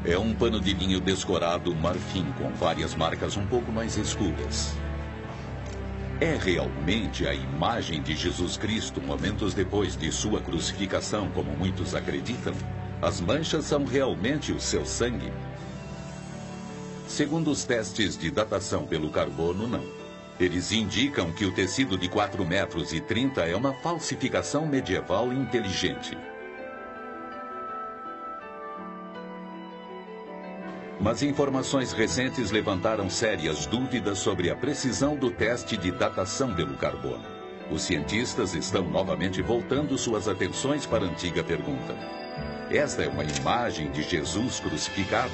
É um pano de linho descorado marfim com várias marcas um pouco mais escuras. É realmente a imagem de Jesus Cristo momentos depois de sua crucificação, como muitos acreditam? As manchas são realmente o seu sangue? Segundo os testes de datação pelo carbono, não. Eles indicam que o tecido de 4,30 metros é uma falsificação medieval inteligente. Mas informações recentes levantaram sérias dúvidas sobre a precisão do teste de datação pelo carbono. Os cientistas estão novamente voltando suas atenções para a antiga pergunta. Esta é uma imagem de Jesus crucificado?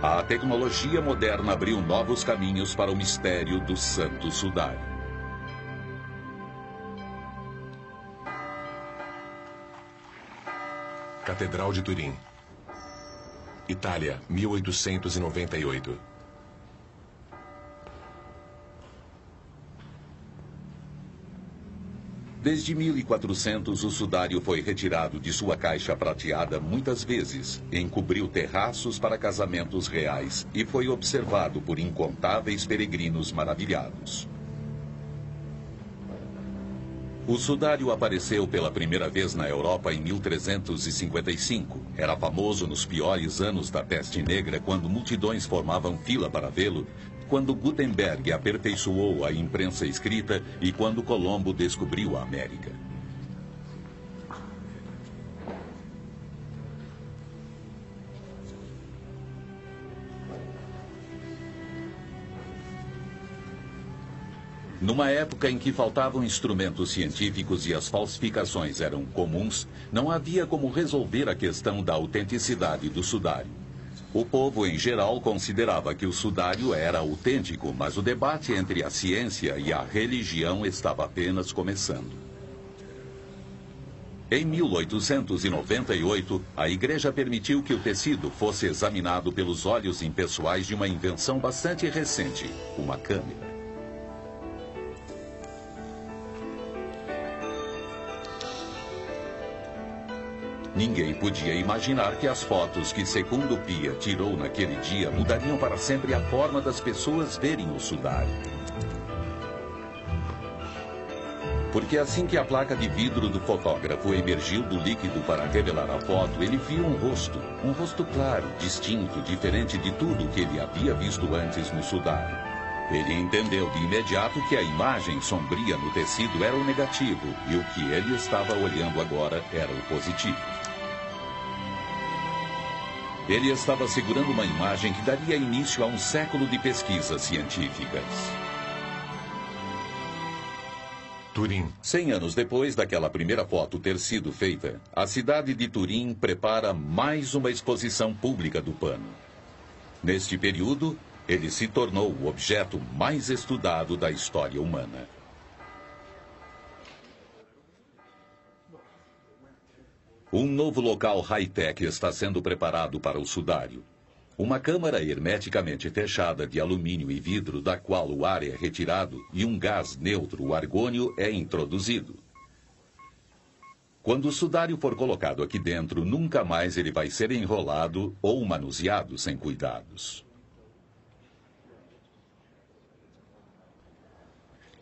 A tecnologia moderna abriu novos caminhos para o mistério do Santo Sudário. Catedral de Turim, Itália, 1898. Desde 1400, o sudário foi retirado de sua caixa prateada muitas vezes, encobriu terraços para casamentos reais e foi observado por incontáveis peregrinos maravilhados. O sudário apareceu pela primeira vez na Europa em 1355. Era famoso nos piores anos da peste negra, quando multidões formavam fila para vê-lo, quando Gutenberg aperfeiçoou a imprensa escrita e quando Colombo descobriu a América. Numa época em que faltavam instrumentos científicos e as falsificações eram comuns, não havia como resolver a questão da autenticidade do sudário. O povo, em geral, considerava que o sudário era autêntico, mas o debate entre a ciência e a religião estava apenas começando. Em 1898, a Igreja permitiu que o tecido fosse examinado pelos olhos impessoais de uma invenção bastante recente, uma câmera. Ninguém podia imaginar que as fotos que Secundo Pia tirou naquele dia mudariam para sempre a forma das pessoas verem o sudário. Porque assim que a placa de vidro do fotógrafo emergiu do líquido para revelar a foto, ele viu um rosto claro, distinto, diferente de tudo que ele havia visto antes no sudário. Ele entendeu de imediato que a imagem sombria no tecido era o negativo e o que ele estava olhando agora era o positivo. Ele estava segurando uma imagem que daria início a um século de pesquisas científicas. Turim. 100 anos depois daquela primeira foto ter sido feita, a cidade de Turim prepara mais uma exposição pública do pano. Neste período, ele se tornou o objeto mais estudado da história humana. Um novo local high-tech está sendo preparado para o sudário. Uma câmara hermeticamente fechada de alumínio e vidro, da qual o ar é retirado e um gás neutro, o argônio, é introduzido. Quando o sudário for colocado aqui dentro, nunca mais ele vai ser enrolado ou manuseado sem cuidados.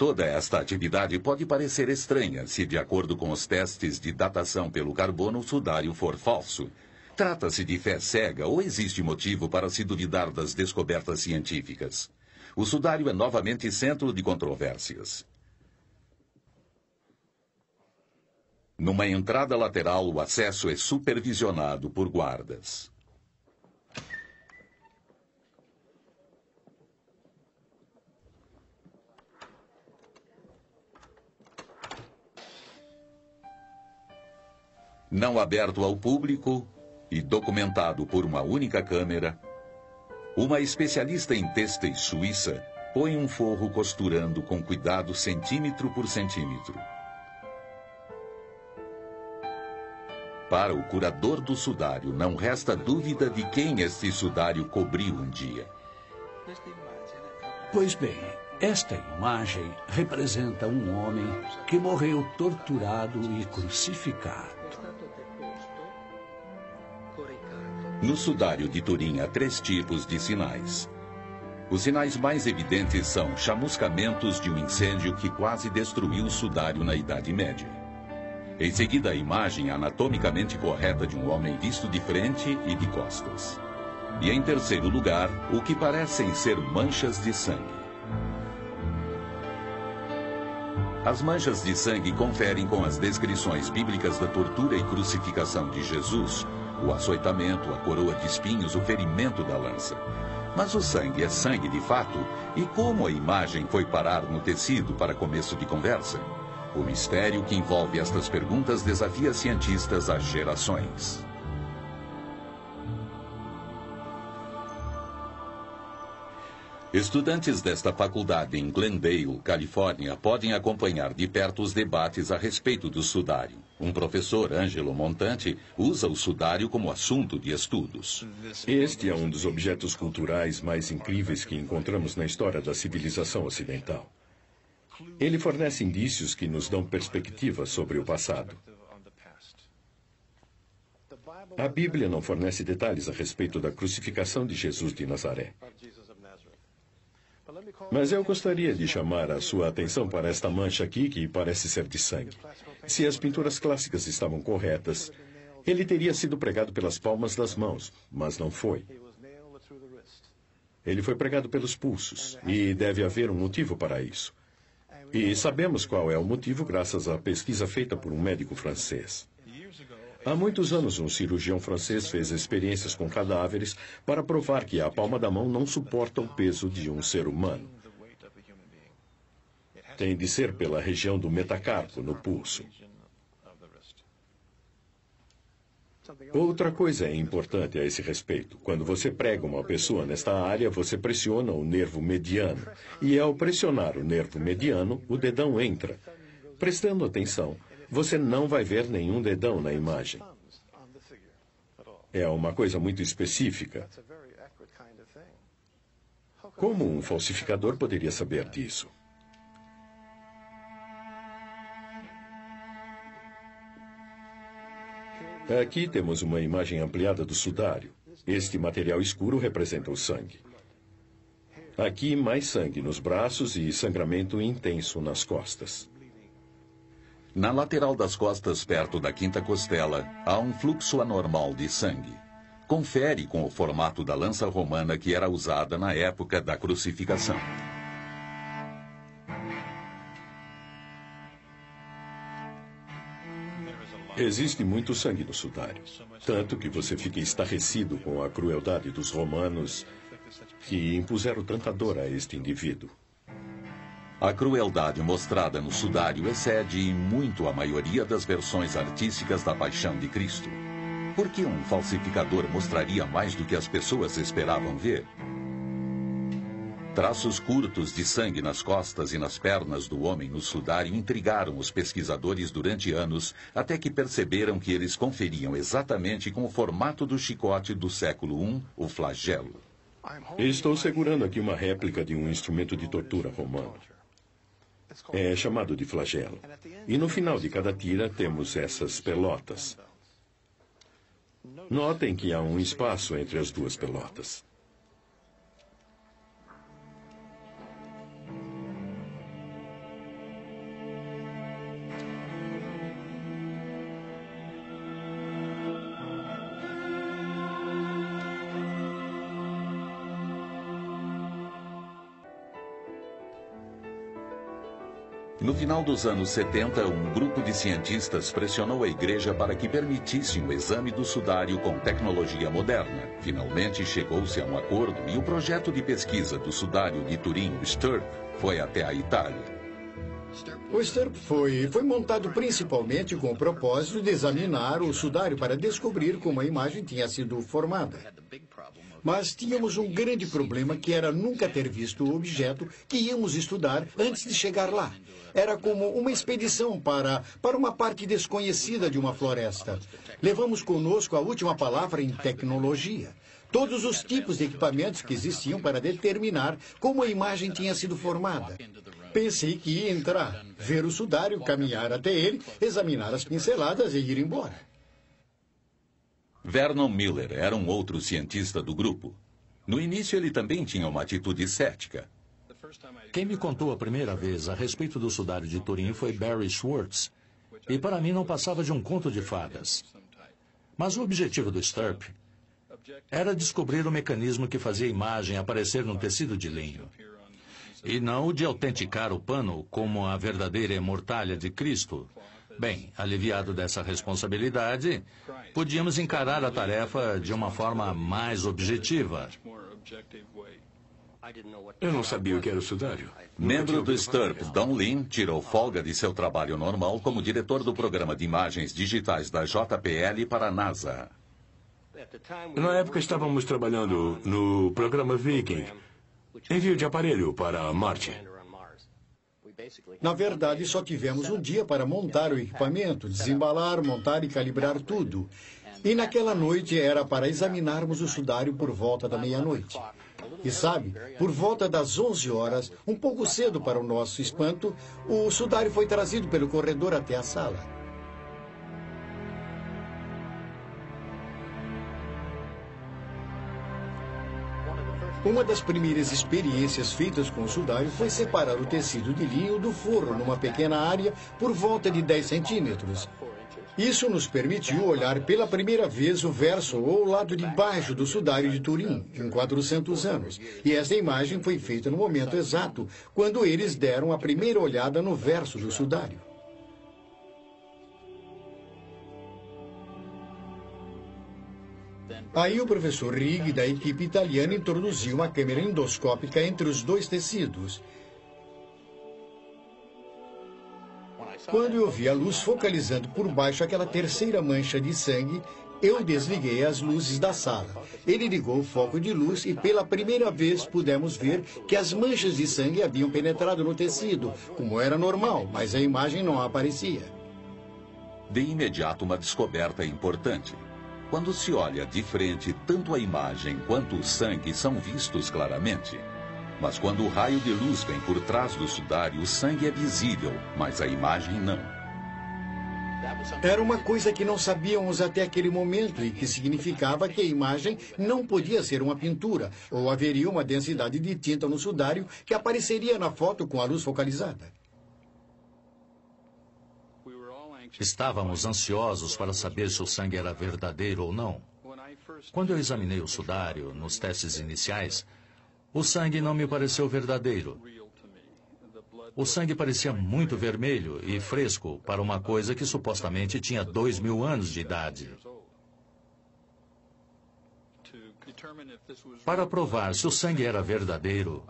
Toda esta atividade pode parecer estranha se, de acordo com os testes de datação pelo carbono, o sudário for falso. Trata-se de fé cega ou existe motivo para se duvidar das descobertas científicas? O sudário é novamente centro de controvérsias. Numa entrada lateral, o acesso é supervisionado por guardas. Não aberto ao público e documentado por uma única câmera, uma especialista em têxteis suíça põe um forro costurando com cuidado centímetro por centímetro. Para o curador do sudário, não resta dúvida de quem este sudário cobriu um dia. Pois bem, Esta imagem representa um homem que morreu torturado e crucificado. No sudário de Turim há 3 tipos de sinais. Os sinais mais evidentes são chamuscamentos de um incêndio que quase destruiu o sudário na Idade Média. Em seguida, a imagem anatomicamente correta de um homem visto de frente e de costas. E em terceiro lugar, o que parecem ser manchas de sangue. As manchas de sangue conferem com as descrições bíblicas da tortura e crucificação de Jesus, o açoitamento, a coroa de espinhos, o ferimento da lança. Mas o sangue é sangue de fato? E como a imagem foi parar no tecido para começo de conversa? O mistério que envolve estas perguntas desafia cientistas há gerações. Estudantes desta faculdade em Glendale, Califórnia, podem acompanhar de perto os debates a respeito do sudário. Um professor, Angelo Montante, usa o sudário como assunto de estudos. Este é um dos objetos culturais mais incríveis que encontramos na história da civilização ocidental. Ele fornece indícios que nos dão perspectiva sobre o passado. A Bíblia não fornece detalhes a respeito da crucificação de Jesus de Nazaré. Mas eu gostaria de chamar a sua atenção para esta mancha aqui, que parece ser de sangue. Se as pinturas clássicas estavam corretas, ele teria sido pregado pelas palmas das mãos, mas não foi. Ele foi pregado pelos pulsos, e deve haver um motivo para isso. E sabemos qual é o motivo graças à pesquisa feita por um médico francês. Há muitos anos, um cirurgião francês fez experiências com cadáveres para provar que a palma da mão não suporta o peso de um ser humano. Tem de ser pela região do metacarpo, no pulso. Outra coisa é importante a esse respeito. Quando você prega uma pessoa nesta área, você pressiona o nervo mediano. E ao pressionar o nervo mediano, o dedão entra. Prestando atenção, você não vai ver nenhum dedão na imagem. É uma coisa muito específica. Como um falsificador poderia saber disso? Aqui temos uma imagem ampliada do sudário. Este material escuro representa o sangue. Aqui, mais sangue nos braços e sangramento intenso nas costas. Na lateral das costas, perto da quinta costela, há um fluxo anormal de sangue. Confere com o formato da lança romana que era usada na época da crucificação. Existe muito sangue no sudário, tanto que você fica estarrecido com a crueldade dos romanos que impuseram tanta dor a este indivíduo. A crueldade mostrada no sudário excede em muito a maioria das versões artísticas da Paixão de Cristo. Por que um falsificador mostraria mais do que as pessoas esperavam ver? Traços curtos de sangue nas costas e nas pernas do homem no sudário intrigaram os pesquisadores durante anos, até que perceberam que eles conferiam exatamente com o formato do chicote do século I, o flagelo. Estou segurando aqui uma réplica de um instrumento de tortura romano. É chamado de flagelo. E no final de cada tira temos essas pelotas. Notem que há um espaço entre as duas pelotas. No final dos anos 70, um grupo de cientistas pressionou a igreja para que permitisse um exame do sudário com tecnologia moderna. Finalmente chegou-se a um acordo e o projeto de pesquisa do sudário de Turim, o STURP, foi até a Itália. O STURP foi montado principalmente com o propósito de examinar o sudário para descobrir como a imagem tinha sido formada. Mas tínhamos um grande problema, que era nunca ter visto o objeto que íamos estudar antes de chegar lá. Era como uma expedição para uma parte desconhecida de uma floresta. Levamos conosco a última palavra em tecnologia. todos os tipos de equipamentos que existiam para determinar como a imagem tinha sido formada. Pensei que ia entrar, ver o sudário, caminhar até ele, examinar as pinceladas e ir embora. Vernon Miller era um outro cientista do grupo. No início, ele também tinha uma atitude cética. Quem me contou a primeira vez a respeito do sudário de Turim foi Barry Schwartz, e para mim não passava de um conto de fadas. Mas o objetivo do Stirp era descobrir o mecanismo que fazia a imagem aparecer num tecido de linho, e não o de autenticar o pano como a verdadeira mortalha de Cristo. Bem, aliviado dessa responsabilidade, podíamos encarar a tarefa de uma forma mais objetiva. Eu não sabia o que era o sudário. Membro do Stirp, Don Lin, tirou folga de seu trabalho normal como diretor do programa de imagens digitais da JPL para a NASA. Na época estávamos trabalhando no programa Viking, envio de aparelho para Marte. Na verdade, só tivemos um dia para montar o equipamento, desembalar, montar e calibrar tudo. E naquela noite era para examinarmos o sudário por volta da meia-noite. E sabe, por volta das 11 horas, um pouco cedo para o nosso espanto, o sudário foi trazido pelo corredor até a sala. Uma das primeiras experiências feitas com o sudário foi separar o tecido de linho do forro numa pequena área por volta de 10 centímetros. Isso nos permitiu olhar pela primeira vez o verso ou o lado de baixo do sudário de Turim, em 400 anos. E essa imagem foi feita no momento exato, quando eles deram a primeira olhada no verso do sudário. Aí o professor Rigg, da equipe italiana, introduziu uma câmera endoscópica entre os dois tecidos. Quando eu vi a luz focalizando por baixo aquela terceira mancha de sangue, eu desliguei as luzes da sala. Ele ligou o foco de luz e pela primeira vez pudemos ver que as manchas de sangue haviam penetrado no tecido, como era normal, mas a imagem não aparecia. De imediato, uma descoberta importante. Quando se olha de frente, tanto a imagem quanto o sangue são vistos claramente. Mas quando o raio de luz vem por trás do sudário, o sangue é visível, mas a imagem não. Era uma coisa que não sabíamos até aquele momento e que significava que a imagem não podia ser uma pintura, ou haveria uma densidade de tinta no sudário que apareceria na foto com a luz focalizada. Estávamos ansiosos para saber se o sangue era verdadeiro ou não. Quando eu examinei o sudário nos testes iniciais, o sangue não me pareceu verdadeiro. O sangue parecia muito vermelho e fresco para uma coisa que supostamente tinha 2.000 anos de idade. Para provar se o sangue era verdadeiro,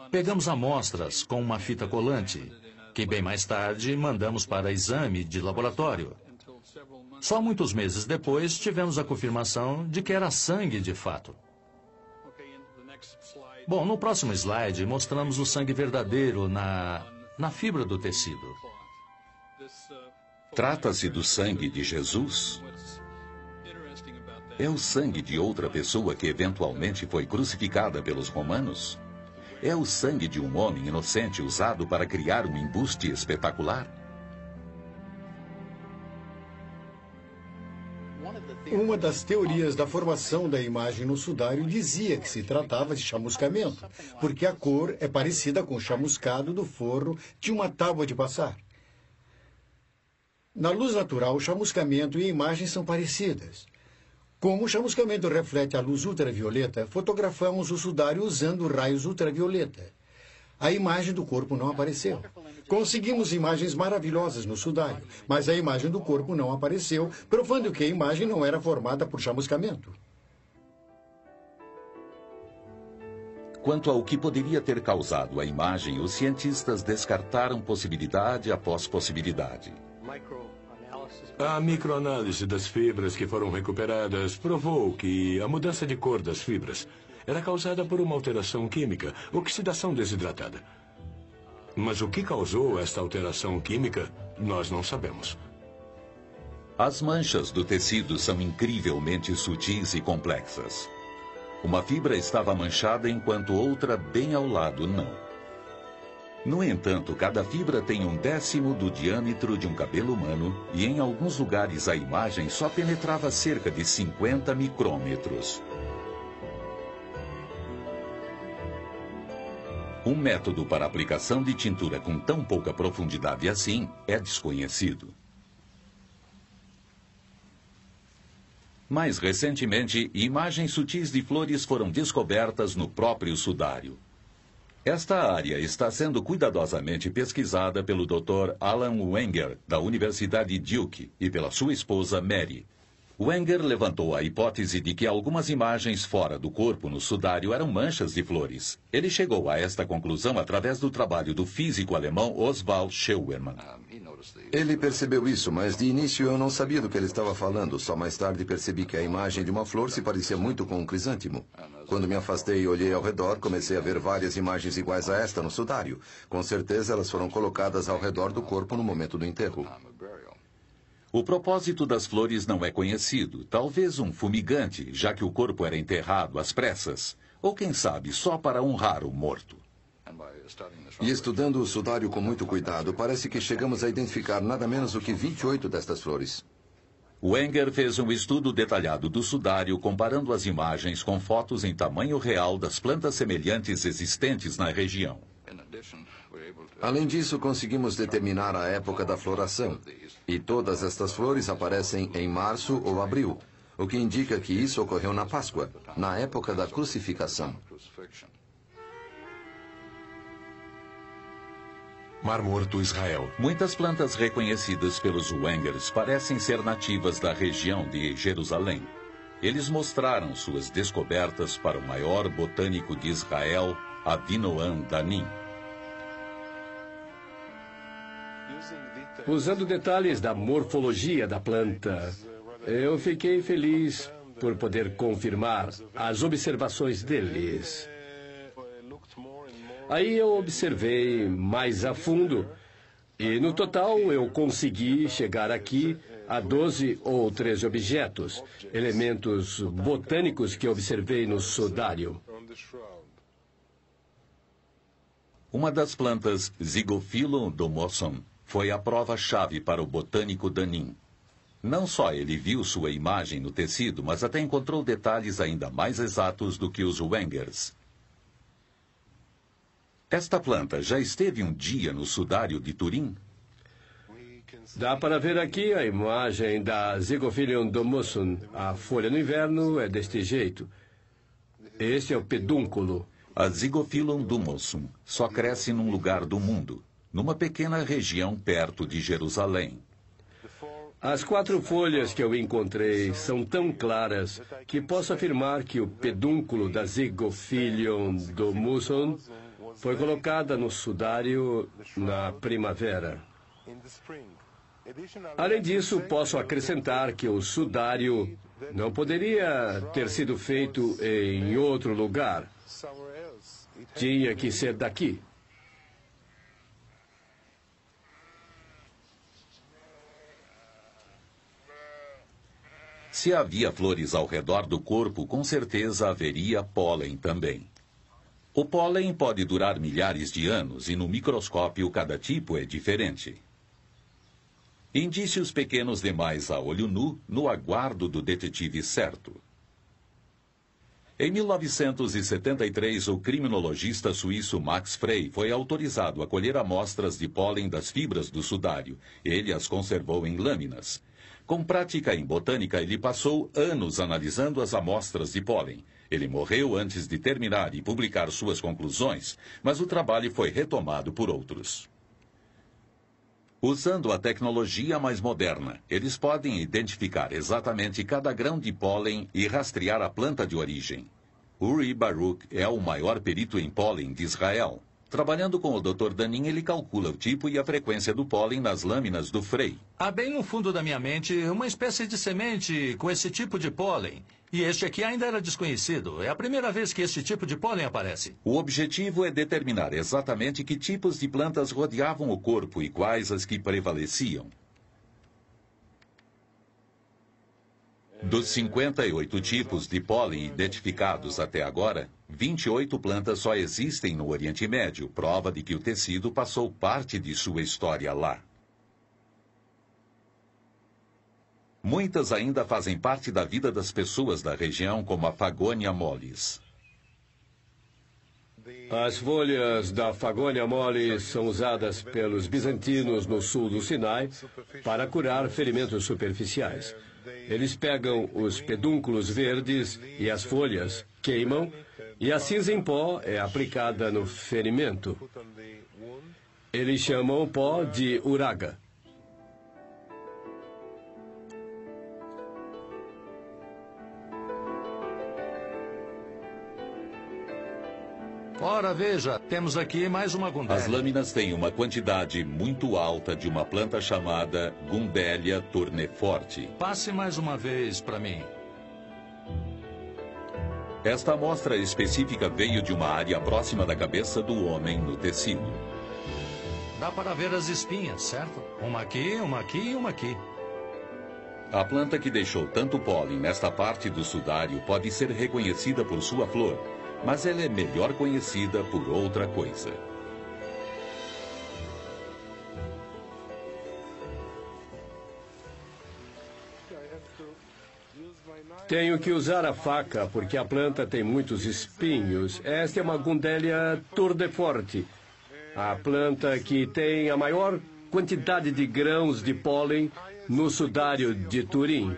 pegamos amostras com uma fita colante, que bem mais tarde mandamos para exame de laboratório. Só muitos meses depois tivemos a confirmação de que era sangue de fato. Bom, no próximo slide mostramos o sangue verdadeiro na fibra do tecido. Trata-se do sangue de Jesus? É o sangue de outra pessoa que eventualmente foi crucificada pelos romanos? É o sangue de um homem inocente usado para criar um embuste espetacular? Uma das teorias da formação da imagem no sudário dizia que se tratava de chamuscamento, porque a cor é parecida com o chamuscado do forro de uma tábua de passar. Na luz natural, o chamuscamento e a imagem são parecidas. Como o chamuscamento reflete a luz ultravioleta, fotografamos o sudário usando raios ultravioleta. A imagem do corpo não apareceu. Conseguimos imagens maravilhosas no sudário, mas a imagem do corpo não apareceu, provando que a imagem não era formada por chamuscamento. Quanto ao que poderia ter causado a imagem, os cientistas descartaram possibilidade após possibilidade. A microanálise das fibras que foram recuperadas provou que a mudança de cor das fibras era causada por uma alteração química, oxidação desidratada. Mas o que causou esta alteração química, nós não sabemos. As manchas do tecido são incrivelmente sutis e complexas. Uma fibra estava manchada enquanto outra bem ao lado não. No entanto, cada fibra tem 1/10 do diâmetro de um cabelo humano e em alguns lugares a imagem só penetrava cerca de 50 micrômetros. Um método para aplicação de tintura com tão pouca profundidade assim é desconhecido. Mais recentemente, imagens sutis de flores foram descobertas no próprio sudário. Esta área está sendo cuidadosamente pesquisada pelo Dr. Alan Wenger, da Universidade Duke, e pela sua esposa Mary. Wenger levantou a hipótese de que algumas imagens fora do corpo no sudário eram manchas de flores. Ele chegou a esta conclusão através do trabalho do físico alemão Oswald Scheuermann. Ele percebeu isso, mas de início eu não sabia do que ele estava falando. Só mais tarde percebi que a imagem de uma flor se parecia muito com um crisântemo. Quando me afastei e olhei ao redor, comecei a ver várias imagens iguais a esta no sudário. Com certeza elas foram colocadas ao redor do corpo no momento do enterro. O propósito das flores não é conhecido. Talvez um fumigante, já que o corpo era enterrado às pressas. Ou quem sabe, só para honrar o morto. E estudando o sudário com muito cuidado, parece que chegamos a identificar nada menos do que 28 destas flores. Wenger fez um estudo detalhado do sudário comparando as imagens com fotos em tamanho real das plantas semelhantes existentes na região. Além disso, conseguimos determinar a época da floração. E todas estas flores aparecem em março ou abril, o que indica que isso ocorreu na Páscoa, na época da crucificação. Mar Morto, Israel. Muitas plantas reconhecidas pelos Wengers parecem ser nativas da região de Jerusalém. Eles mostraram suas descobertas para o maior botânico de Israel, Avinoam Danim. Usando detalhes da morfologia da planta, eu fiquei feliz por poder confirmar as observações deles. Aí eu observei mais a fundo e, no total, eu consegui chegar aqui a 12 ou 13 objetos, elementos botânicos que observei no sudário. Uma das plantas, Zygophyllum domossum, foi a prova-chave para o botânico Danim. Não só ele viu sua imagem no tecido, mas até encontrou detalhes ainda mais exatos do que os Wengers. Esta planta já esteve um dia no sudário de Turim? Dá para ver aqui a imagem da Zygophyllum domossum. A folha no inverno é deste jeito. Este é o pedúnculo. A Zygophyllum domossum só cresce num lugar do mundo, numa pequena região perto de Jerusalém. As 4 folhas que eu encontrei são tão claras que posso afirmar que o pedúnculo da Zygophyllum domossum foi colocada no sudário na primavera. Além disso, posso acrescentar que o sudário não poderia ter sido feito em outro lugar. Tinha que ser daqui. Se havia flores ao redor do corpo, com certeza haveria pólen também. O pólen pode durar milhares de anos e no microscópio cada tipo é diferente. Indícios pequenos demais a olho nu no aguardo do detetive certo. Em 1973, o criminologista suíço Max Frey foi autorizado a colher amostras de pólen das fibras do sudário. Ele as conservou em lâminas. Com prática em botânica, ele passou anos analisando as amostras de pólen. Ele morreu antes de terminar e publicar suas conclusões, mas o trabalho foi retomado por outros. Usando a tecnologia mais moderna, eles podem identificar exatamente cada grão de pólen e rastrear a planta de origem. Uri Baruch é o maior perito em pólen de Israel. Trabalhando com o Dr. Danim, ele calcula o tipo e a frequência do pólen nas lâminas do Frey. Há bem no fundo da minha mente uma espécie de semente com esse tipo de pólen. E este aqui ainda era desconhecido. É a primeira vez que este tipo de pólen aparece. O objetivo é determinar exatamente que tipos de plantas rodeavam o corpo e quais as que prevaleciam. Dos 58 tipos de pólen identificados até agora, 28 plantas só existem no Oriente Médio, prova de que o tecido passou parte de sua história lá. Muitas ainda fazem parte da vida das pessoas da região, como a Fagonia mollis. As folhas da Fagonia mollis são usadas pelos bizantinos no sul do Sinai para curar ferimentos superficiais. Eles pegam os pedúnculos verdes e as folhas, queimam, e a cinza em pó é aplicada no ferimento. Eles chamam o pó de uraga. Ora, veja, temos aqui mais uma gundélia. As lâminas têm uma quantidade muito alta de uma planta chamada Gundelia tourneforte. Passe mais uma vez para mim. Esta amostra específica veio de uma área próxima da cabeça do homem no tecido. Dá para ver as espinhas, certo? Uma aqui, uma aqui e uma aqui. A planta que deixou tanto pólen nesta parte do sudário pode ser reconhecida por sua flor, mas ela é melhor conhecida por outra coisa. Tenho que usar a faca porque a planta tem muitos espinhos. Esta é uma Gundelia tourneforte, a planta que tem a maior quantidade de grãos de pólen no sudário de Turim.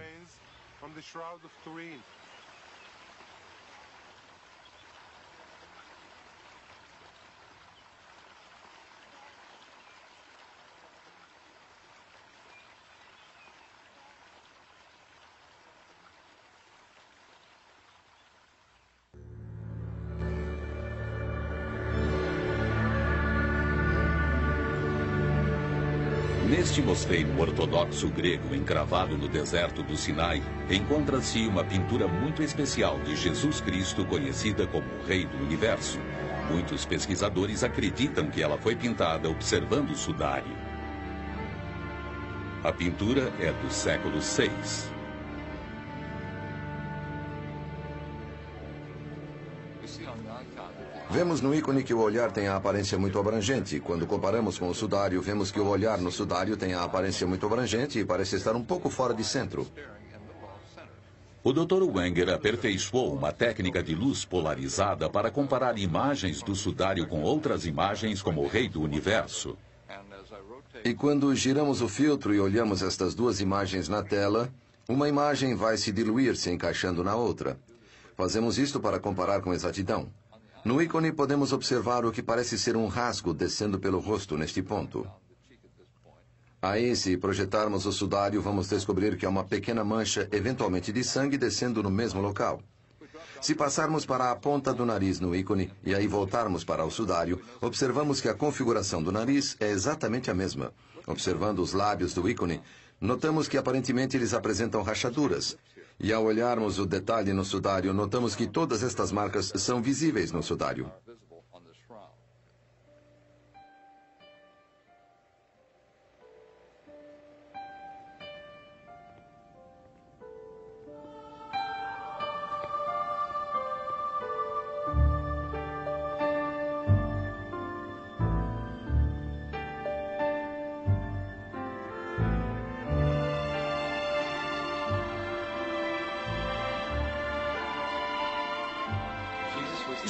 Neste mosteiro ortodoxo grego encravado no deserto do Sinai, encontra-se uma pintura muito especial de Jesus Cristo, conhecida como o Rei do Universo. Muitos pesquisadores acreditam que ela foi pintada observando o sudário. A pintura é do século VI. Vemos no ícone que o olhar tem a aparência muito abrangente. Quando comparamos com o sudário, vemos que o olhar no sudário tem a aparência muito abrangente e parece estar um pouco fora de centro. O Dr. Wenger aperfeiçoou uma técnica de luz polarizada para comparar imagens do sudário com outras imagens como o Rei do Universo. E quando giramos o filtro e olhamos estas duas imagens na tela, uma imagem vai se diluir se encaixando na outra. Fazemos isto para comparar com exatidão. No ícone podemos observar o que parece ser um rasgo descendo pelo rosto neste ponto. Aí, se projetarmos o sudário, vamos descobrir que há uma pequena mancha, eventualmente de sangue, descendo no mesmo local. Se passarmos para a ponta do nariz no ícone e aí voltarmos para o sudário, observamos que a configuração do nariz é exatamente a mesma. Observando os lábios do ícone, notamos que aparentemente eles apresentam rachaduras. E ao olharmos o detalhe no sudário, notamos que todas estas marcas são visíveis no sudário.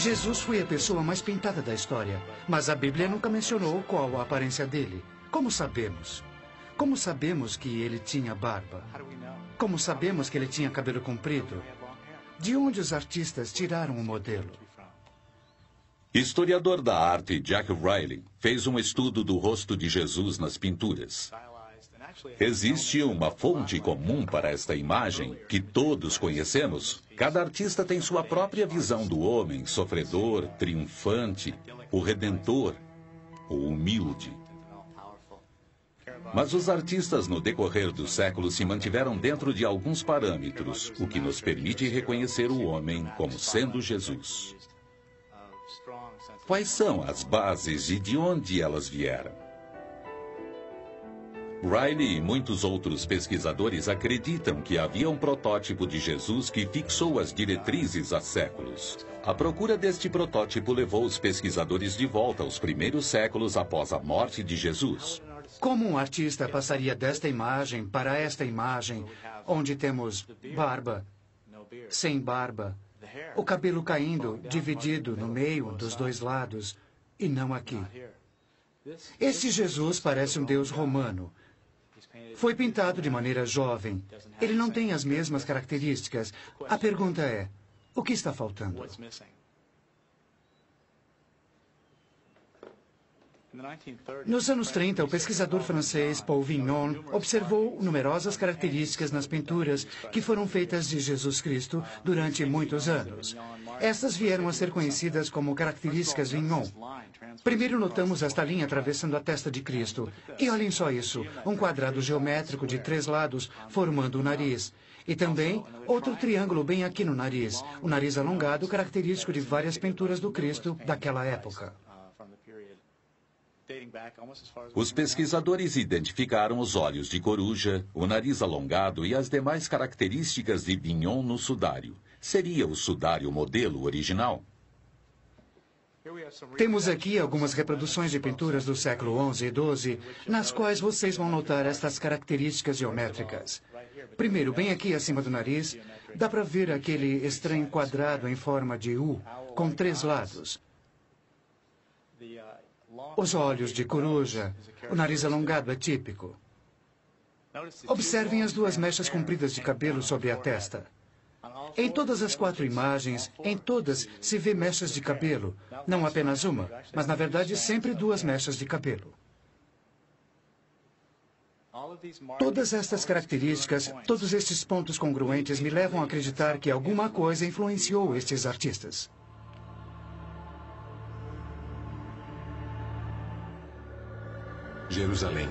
Jesus foi a pessoa mais pintada da história, mas a Bíblia nunca mencionou qual a aparência dele. Como sabemos? Como sabemos que ele tinha barba? Como sabemos que ele tinha cabelo comprido? De onde os artistas tiraram o modelo? Historiador da arte Jack Riley fez um estudo do rosto de Jesus nas pinturas. Existe uma fonte comum para esta imagem que todos conhecemos. Cada artista tem sua própria visão do homem sofredor, triunfante, o redentor, o humilde. Mas os artistas, no decorrer dos séculos, se mantiveram dentro de alguns parâmetros, o que nos permite reconhecer o homem como sendo Jesus. Quais são as bases e de onde elas vieram? Riley e muitos outros pesquisadores acreditam que havia um protótipo de Jesus que fixou as diretrizes há séculos. A procura deste protótipo levou os pesquisadores de volta aos primeiros séculos após a morte de Jesus. Como um artista passaria desta imagem para esta imagem, onde temos barba, sem barba, o cabelo caindo, dividido no meio dos dois lados, e não aqui? Esse Jesus parece um deus romano. Foi pintado de maneira jovem. Ele não tem as mesmas características. A pergunta é, o que está faltando? Nos anos 30, o pesquisador francês Paul Vignon observou numerosas características nas pinturas que foram feitas de Jesus Cristo durante muitos anos. Estas vieram a ser conhecidas como características Vignon. Primeiro notamos esta linha atravessando a testa de Cristo. E olhem só isso, um quadrado geométrico de 3 lados formando o nariz. E também outro triângulo bem aqui no nariz, o nariz alongado característico de várias pinturas do Cristo daquela época. Os pesquisadores identificaram os olhos de coruja, o nariz alongado e as demais características de Vignon no sudário. Seria o sudário modelo original? Temos aqui algumas reproduções de pinturas do século XI e XII, nas quais vocês vão notar estas características geométricas. Primeiro, bem aqui acima do nariz, dá para ver aquele estranho quadrado em forma de U, com 3 lados. Os olhos de coruja, o nariz alongado é típico. Observem as 2 mechas compridas de cabelo sobre a testa. Em todas as 4 imagens, em todas se vê mechas de cabelo. Não apenas uma, mas na verdade sempre 2 mechas de cabelo. Todas estas características, todos estes pontos congruentes me levam a acreditar que alguma coisa influenciou estes artistas. Jerusalém.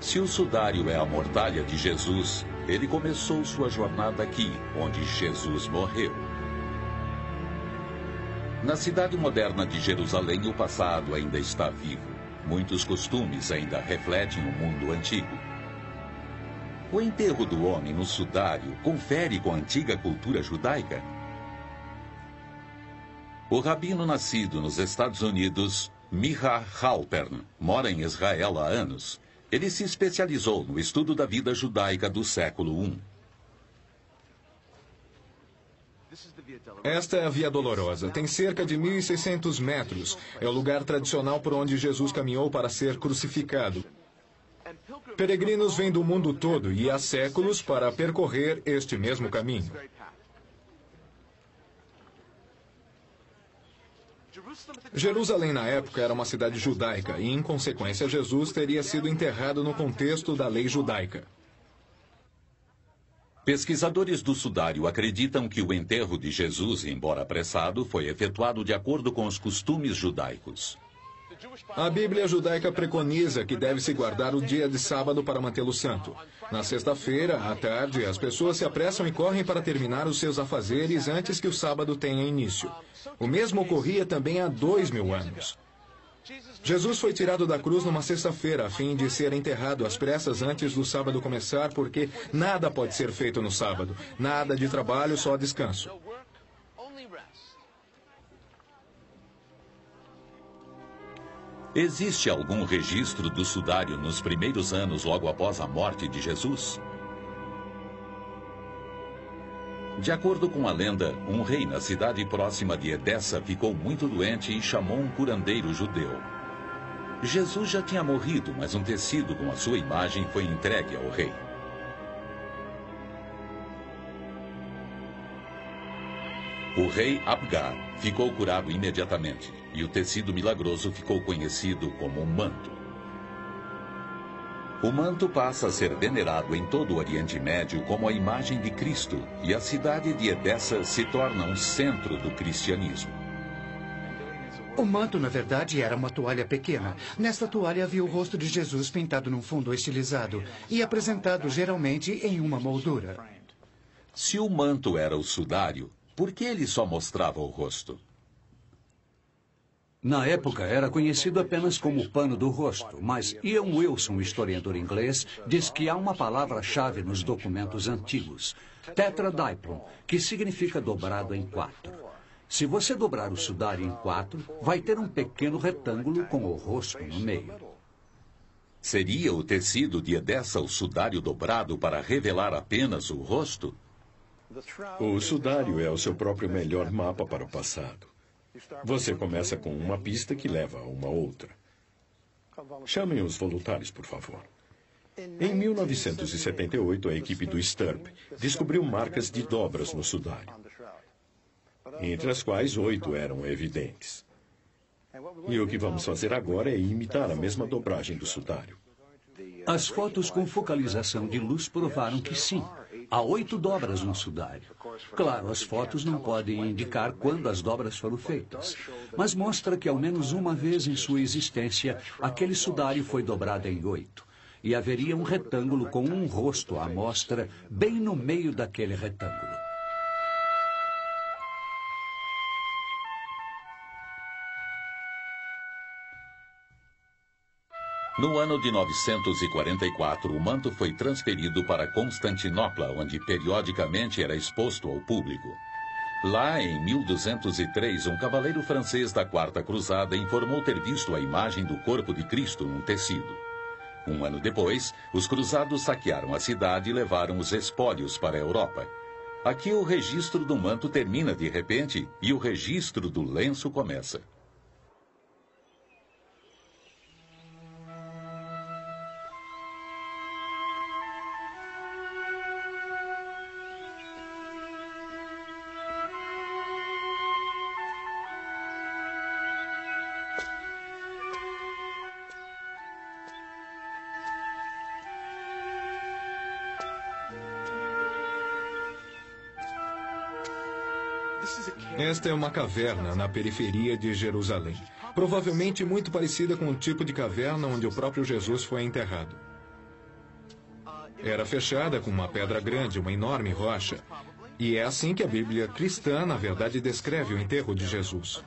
Se o sudário é a mortalha de Jesus, ele começou sua jornada aqui, onde Jesus morreu. Na cidade moderna de Jerusalém, o passado ainda está vivo. Muitos costumes ainda refletem o mundo antigo. O enterro do homem no sudário confere com a antiga cultura judaica. O rabino nascido nos Estados Unidos, Micha Halpern, mora em Israel há anos. Ele se especializou no estudo da vida judaica do século I. Esta é a Via Dolorosa. Tem cerca de 1.600 metros. É o lugar tradicional por onde Jesus caminhou para ser crucificado. Peregrinos vêm do mundo todo e há séculos para percorrer este mesmo caminho. Jerusalém, na época, era uma cidade judaica e, em consequência, Jesus teria sido enterrado no contexto da lei judaica. Pesquisadores do sudário acreditam que o enterro de Jesus, embora apressado, foi efetuado de acordo com os costumes judaicos. A Bíblia judaica preconiza que deve-se guardar o dia de sábado para mantê-lo santo. Na sexta-feira, à tarde, as pessoas se apressam e correm para terminar os seus afazeres antes que o sábado tenha início. O mesmo ocorria também há 2000 anos. Jesus foi tirado da cruz numa sexta-feira, a fim de ser enterrado às pressas antes do sábado começar, porque nada pode ser feito no sábado. Nada de trabalho, só descanso. Existe algum registro do sudário nos primeiros anos logo após a morte de Jesus? De acordo com a lenda, um rei na cidade próxima de Edessa ficou muito doente e chamou um curandeiro judeu. Jesus já tinha morrido, mas um tecido com a sua imagem foi entregue ao rei. O rei Abgar ficou curado imediatamente e o tecido milagroso ficou conhecido como um manto. O manto passa a ser venerado em todo o Oriente Médio como a imagem de Cristo, e a cidade de Edessa se torna um centro do cristianismo. O manto, na verdade, era uma toalha pequena. Nesta toalha havia o rosto de Jesus pintado num fundo estilizado e apresentado geralmente em uma moldura. Se o manto era o sudário, por que ele só mostrava o rosto? Na época, era conhecido apenas como o pano do rosto, mas Ian Wilson, historiador inglês, diz que há uma palavra-chave nos documentos antigos, tetradiplon, que significa dobrado em 4. Se você dobrar o sudário em 4, vai ter um pequeno retângulo com o rosto no meio. Seria o tecido de Edessa o sudário dobrado para revelar apenas o rosto? O sudário é o seu próprio melhor mapa para o passado. Você começa com uma pista que leva a uma outra. Chamem os voluntários, por favor. Em 1978, a equipe do STURP descobriu marcas de dobras no sudário, entre as quais 8 eram evidentes. E o que vamos fazer agora é imitar a mesma dobragem do sudário. As fotos com focalização de luz provaram que sim. Há 8 dobras no sudário. Claro, as fotos não podem indicar quando as dobras foram feitas, mas mostra que ao menos uma vez em sua existência, aquele sudário foi dobrado em 8. E haveria um retângulo com um rosto à mostra bem no meio daquele retângulo. No ano de 944, o manto foi transferido para Constantinopla, onde periodicamente era exposto ao público. Lá, em 1203, um cavaleiro francês da Quarta Cruzada informou ter visto a imagem do corpo de Cristo num tecido. Um ano depois, os cruzados saquearam a cidade e levaram os espólios para a Europa. Aqui o registro do manto termina de repente e o registro do lenço começa. Esta é uma caverna na periferia de Jerusalém, provavelmente muito parecida com o tipo de caverna onde o próprio Jesus foi enterrado. Era fechada com uma pedra grande, uma enorme rocha, e é assim que a Bíblia cristã, na verdade, descreve o enterro de Jesus.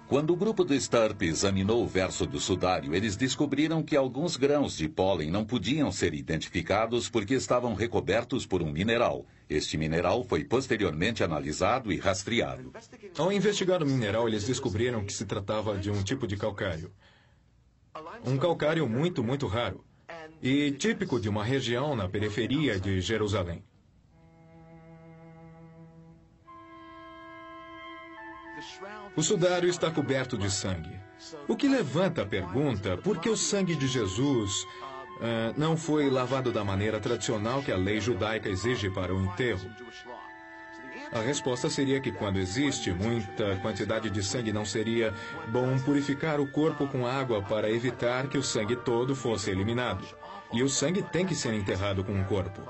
Quando o grupo do STURP examinou o verso do sudário, eles descobriram que alguns grãos de pólen não podiam ser identificados porque estavam recobertos por um mineral. Este mineral foi posteriormente analisado e rastreado. Ao investigar o mineral, eles descobriram que se tratava de um tipo de calcário. Um calcário muito, muito raro e típico de uma região na periferia de Jerusalém. O sudário está coberto de sangue. O que levanta a pergunta por que o sangue de Jesus não foi lavado da maneira tradicional que a lei judaica exige para o enterro. A resposta seria que quando existe muita quantidade de sangue, não seria bom purificar o corpo com água para evitar que o sangue todo fosse eliminado. E o sangue tem que ser enterrado com o corpo.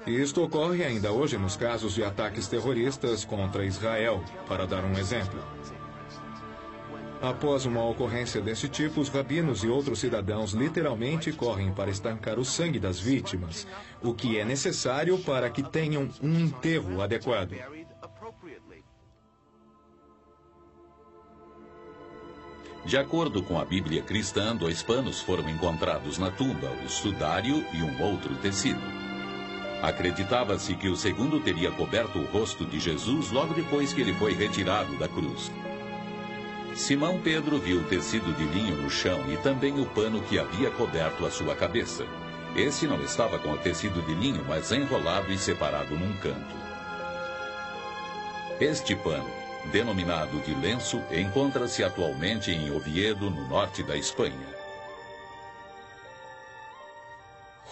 Isto ocorre ainda hoje nos casos de ataques terroristas contra Israel, para dar um exemplo. Após uma ocorrência desse tipo, os rabinos e outros cidadãos literalmente correm para estancar o sangue das vítimas, o que é necessário para que tenham um enterro adequado. De acordo com a Bíblia cristã, 2 panos foram encontrados na tumba, o sudário e um outro tecido. Acreditava-se que o segundo teria coberto o rosto de Jesus logo depois que ele foi retirado da cruz. Simão Pedro viu o tecido de linho no chão e também o pano que havia coberto a sua cabeça. Esse não estava com o tecido de linho, mas enrolado e separado num canto. Este pano, denominado de lenço, encontra-se atualmente em Oviedo, no norte da Espanha.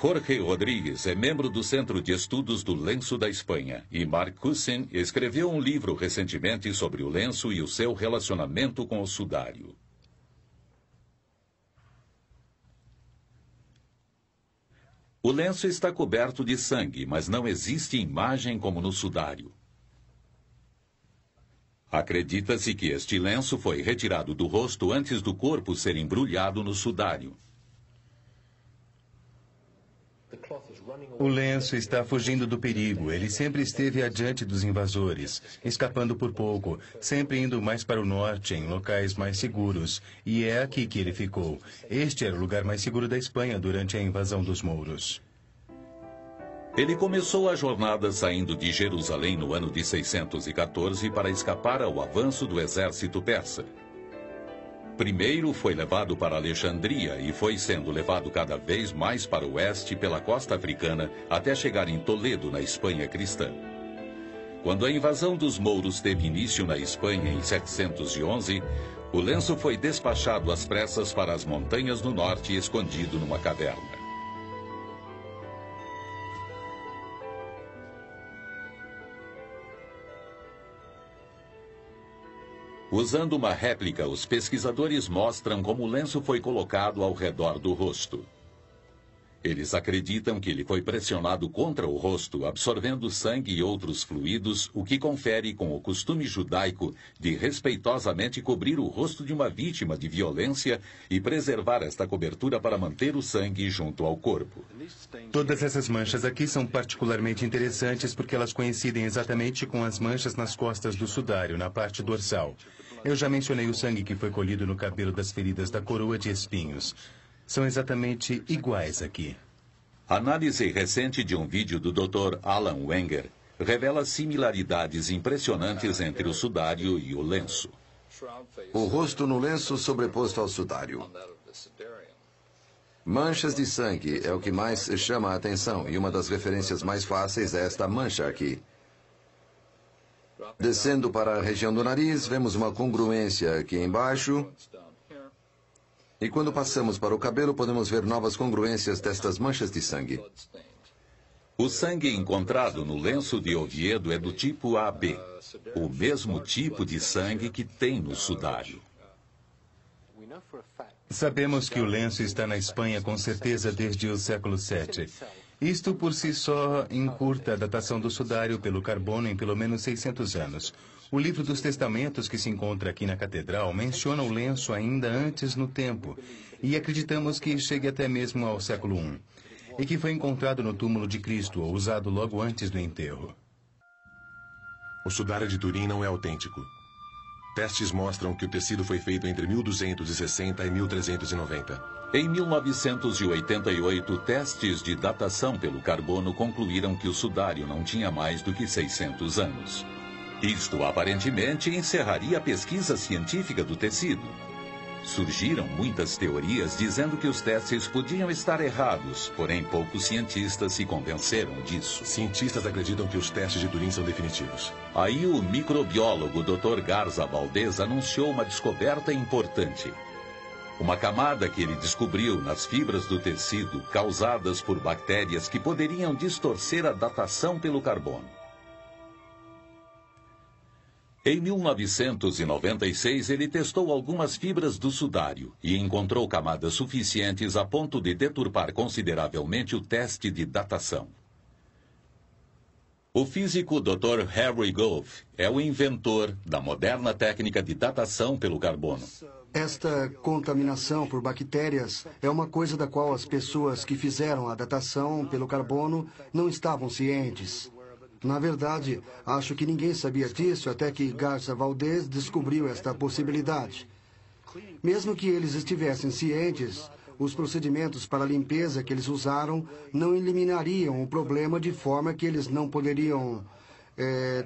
Jorge Rodrigues é membro do Centro de Estudos do Lenço da Espanha e Mark Cussen escreveu um livro recentemente sobre o lenço e o seu relacionamento com o sudário. O lenço está coberto de sangue, mas não existe imagem como no sudário. Acredita-se que este lenço foi retirado do rosto antes do corpo ser embrulhado no sudário. O lenço está fugindo do perigo. Ele sempre esteve adiante dos invasores, escapando por pouco, sempre indo mais para o norte, em locais mais seguros. E é aqui que ele ficou. Este era o lugar mais seguro da Espanha durante a invasão dos mouros. Ele começou a jornada saindo de Jerusalém no ano de 614 para escapar ao avanço do exército persa. Primeiro foi levado para Alexandria e foi sendo levado cada vez mais para o oeste pela costa africana até chegar em Toledo, na Espanha cristã. Quando a invasão dos mouros teve início na Espanha em 711, o lenço foi despachado às pressas para as montanhas do norte, escondido numa caverna. Usando uma réplica, os pesquisadores mostram como o lenço foi colocado ao redor do rosto. Eles acreditam que ele foi pressionado contra o rosto, absorvendo sangue e outros fluidos, o que confere com o costume judaico de respeitosamente cobrir o rosto de uma vítima de violência e preservar esta cobertura para manter o sangue junto ao corpo. Todas essas manchas aqui são particularmente interessantes porque elas coincidem exatamente com as manchas nas costas do sudário, na parte dorsal. Eu já mencionei o sangue que foi colhido no cabelo das feridas da coroa de espinhos. São exatamente iguais aqui. Análise recente de um vídeo do Dr. Alan Wenger revela similaridades impressionantes entre o sudário e o lenço. O rosto no lenço sobreposto ao sudário. Manchas de sangue é o que mais chama a atenção, e uma das referências mais fáceis é esta mancha aqui. Descendo para a região do nariz, vemos uma congruência aqui embaixo. E quando passamos para o cabelo, podemos ver novas congruências destas manchas de sangue. O sangue encontrado no lenço de Oviedo é do tipo AB, o mesmo tipo de sangue que tem no sudário. Sabemos que o lenço está na Espanha com certeza desde o século VII. Isto por si só encurta a datação do sudário pelo carbono em pelo menos 600 anos. O livro dos testamentos que se encontra aqui na catedral menciona o lenço ainda antes no tempo, e acreditamos que chegue até mesmo ao século I, e que foi encontrado no túmulo de Cristo, ou usado logo antes do enterro. O sudário de Turim não é autêntico. Testes mostram que o tecido foi feito entre 1260 e 1390. Em 1988, testes de datação pelo carbono concluíram que o sudário não tinha mais do que 600 anos. Isto, aparentemente, encerraria a pesquisa científica do tecido. Surgiram muitas teorias dizendo que os testes podiam estar errados, porém poucos cientistas se convenceram disso. Cientistas acreditam que os testes de Turim são definitivos. Aí o microbiólogo Dr. Garza Valdez anunciou uma descoberta importante. Uma camada que ele descobriu nas fibras do tecido causadas por bactérias que poderiam distorcer a datação pelo carbono. Em 1996, ele testou algumas fibras do sudário e encontrou camadas suficientes a ponto de deturpar consideravelmente o teste de datação. O físico Dr. Harry Gove é o inventor da moderna técnica de datação pelo carbono. Esta contaminação por bactérias é uma coisa da qual as pessoas que fizeram a datação pelo carbono não estavam cientes. Na verdade, acho que ninguém sabia disso até que Garza Valdez descobriu esta possibilidade. Mesmo que eles estivessem cientes, os procedimentos para a limpeza que eles usaram não eliminariam o problema, de forma que eles não poderiam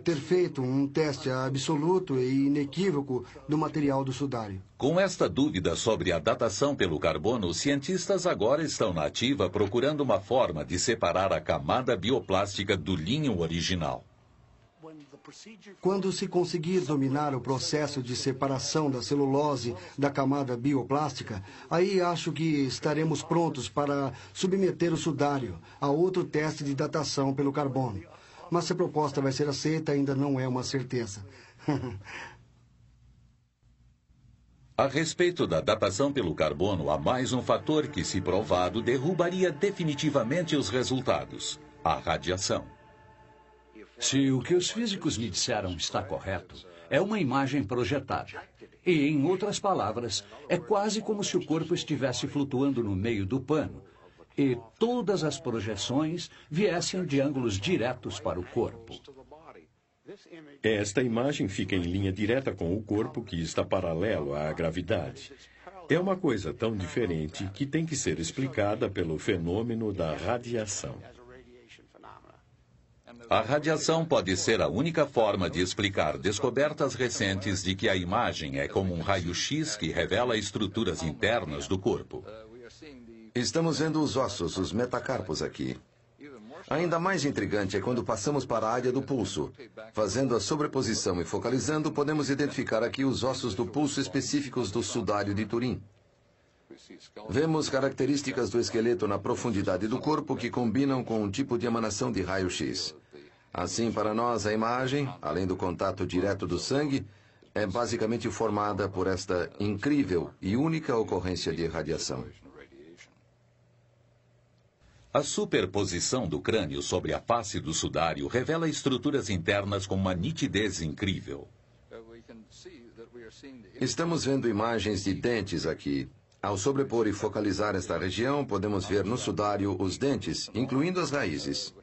ter feito um teste absoluto e inequívoco do material do sudário. Com esta dúvida sobre a datação pelo carbono, os cientistas agora estão na ativa procurando uma forma de separar a camada bioplástica do linho original. Quando se conseguir dominar o processo de separação da celulose da camada bioplástica, aí acho que estaremos prontos para submeter o sudário a outro teste de datação pelo carbono. Mas se a proposta vai ser aceita, ainda não é uma certeza. A respeito da datação pelo carbono, há mais um fator que, se provado, derrubaria definitivamente os resultados: a radiação. Se o que os físicos me disseram está correto, é uma imagem projetada. E, em outras palavras, é quase como se o corpo estivesse flutuando no meio do pano. e todas as projeções viessem de ângulos diretos para o corpo. Esta imagem fica em linha direta com o corpo, que está paralelo à gravidade. É uma coisa tão diferente que tem que ser explicada pelo fenômeno da radiação. A radiação pode ser a única forma de explicar descobertas recentes de que a imagem é como um raio-x que revela estruturas internas do corpo. Estamos vendo os ossos, os metacarpos aqui. Ainda mais intrigante é quando passamos para a área do pulso. Fazendo a sobreposição e focalizando, podemos identificar aqui os ossos do pulso específicos do sudário de Turim. Vemos características do esqueleto na profundidade do corpo que combinam com um tipo de emanação de raio-x. Assim, para nós, a imagem, além do contato direto do sangue, é basicamente formada por esta incrível e única ocorrência de radiação. A superposição do crânio sobre a face do sudário revela estruturas internas com uma nitidez incrível. Estamos vendo imagens de dentes aqui. Ao sobrepor e focalizar esta região, podemos ver no sudário os dentes, incluindo as raízes.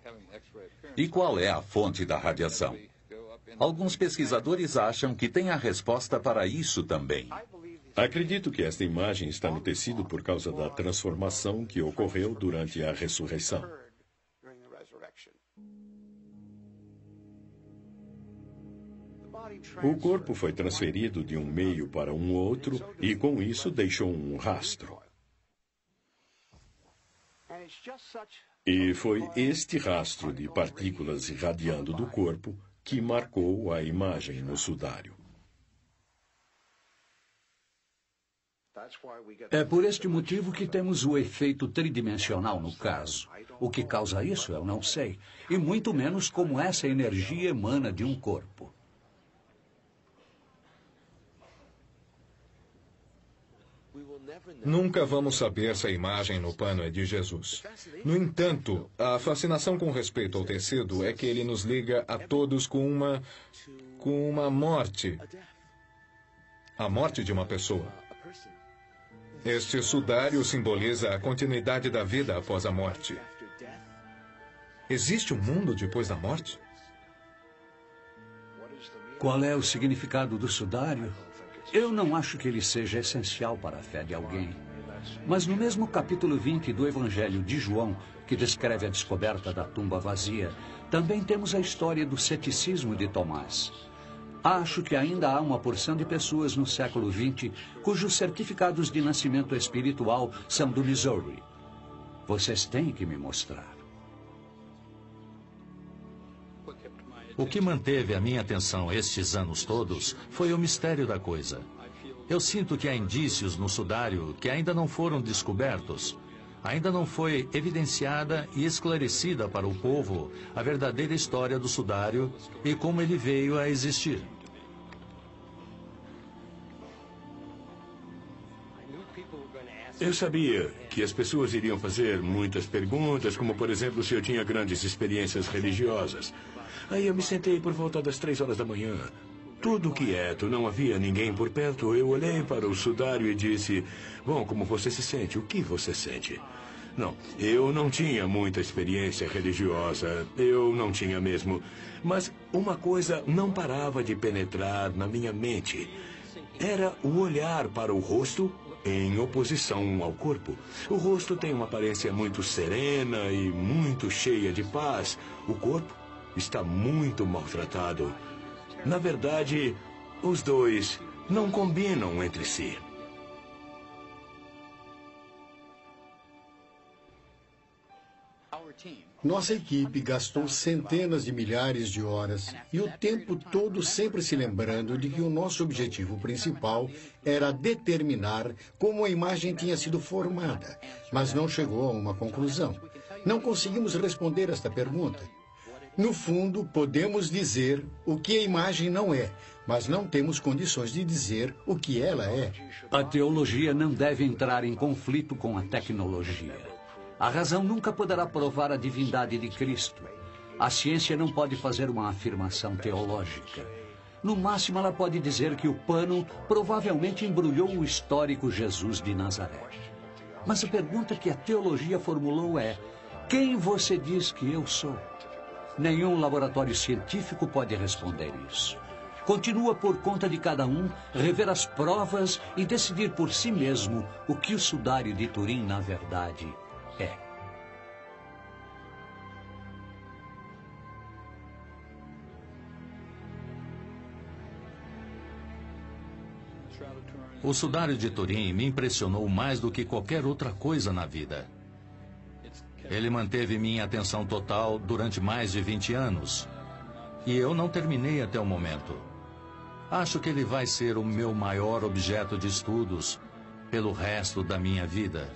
E qual é a fonte da radiação? Alguns pesquisadores acham que tem a resposta para isso também. Acredito que esta imagem está no tecido por causa da transformação que ocorreu durante a ressurreição. O corpo foi transferido de um meio para um outro e, com isso, deixou um rastro. E foi este rastro de partículas irradiando do corpo que marcou a imagem no sudário. É por este motivo que temos o efeito tridimensional no caso. O que causa isso eu não sei, e muito menos como essa energia emana de um corpo. Nunca vamos saber se a imagem no pano é de Jesus. No entanto, a fascinação com respeito ao tecido é que ele nos liga a todos com uma morte. A morte de uma pessoa. Este sudário simboliza a continuidade da vida após a morte. Existe um mundo depois da morte? Qual é o significado do sudário? Eu não acho que ele seja essencial para a fé de alguém. Mas no mesmo capítulo 20 do Evangelho de João, que descreve a descoberta da tumba vazia, também temos a história do ceticismo de Tomás. Acho que ainda há uma porção de pessoas no século XX cujos certificados de nascimento espiritual são do Missouri. Vocês têm que me mostrar. O que manteve a minha atenção estes anos todos foi o mistério da coisa. Eu sinto que há indícios no sudário que ainda não foram descobertos. Ainda não foi evidenciada e esclarecida para o povo a verdadeira história do sudário e como ele veio a existir. Eu sabia que as pessoas iriam fazer muitas perguntas, como, por exemplo, se eu tinha grandes experiências religiosas. Aí eu me sentei por volta das 3 horas da manhã. Tudo quieto, não havia ninguém por perto. Eu olhei para o sudário e disse, bom, como você se sente? O que você sente? Não, eu não tinha muita experiência religiosa. Eu não tinha mesmo. Mas uma coisa não parava de penetrar na minha mente. Era o olhar para o rosto em oposição ao corpo. O rosto tem uma aparência muito serena e muito cheia de paz. O corpo está muito maltratado. Na verdade, os dois não combinam entre si. Nossa equipe gastou centenas de milhares de horas e o tempo todo sempre se lembrando de que o nosso objetivo principal era determinar como a imagem tinha sido formada, mas não chegou a uma conclusão. Não conseguimos responder esta pergunta. No fundo, podemos dizer o que a imagem não é, mas não temos condições de dizer o que ela é. A teologia não deve entrar em conflito com a tecnologia. A razão nunca poderá provar a divindade de Cristo. A ciência não pode fazer uma afirmação teológica. No máximo, ela pode dizer que o pano provavelmente embrulhou o histórico Jesus de Nazaré. Mas a pergunta que a teologia formulou é: quem você diz que eu sou? Nenhum laboratório científico pode responder isso. Continua por conta de cada um rever as provas e decidir por si mesmo o que o sudário de Turim, na verdade, é. O sudário de Turim me impressionou mais do que qualquer outra coisa na vida. Ele manteve minha atenção total durante mais de 20 anos. E eu não terminei até o momento. Acho que ele vai ser o meu maior objeto de estudos pelo resto da minha vida.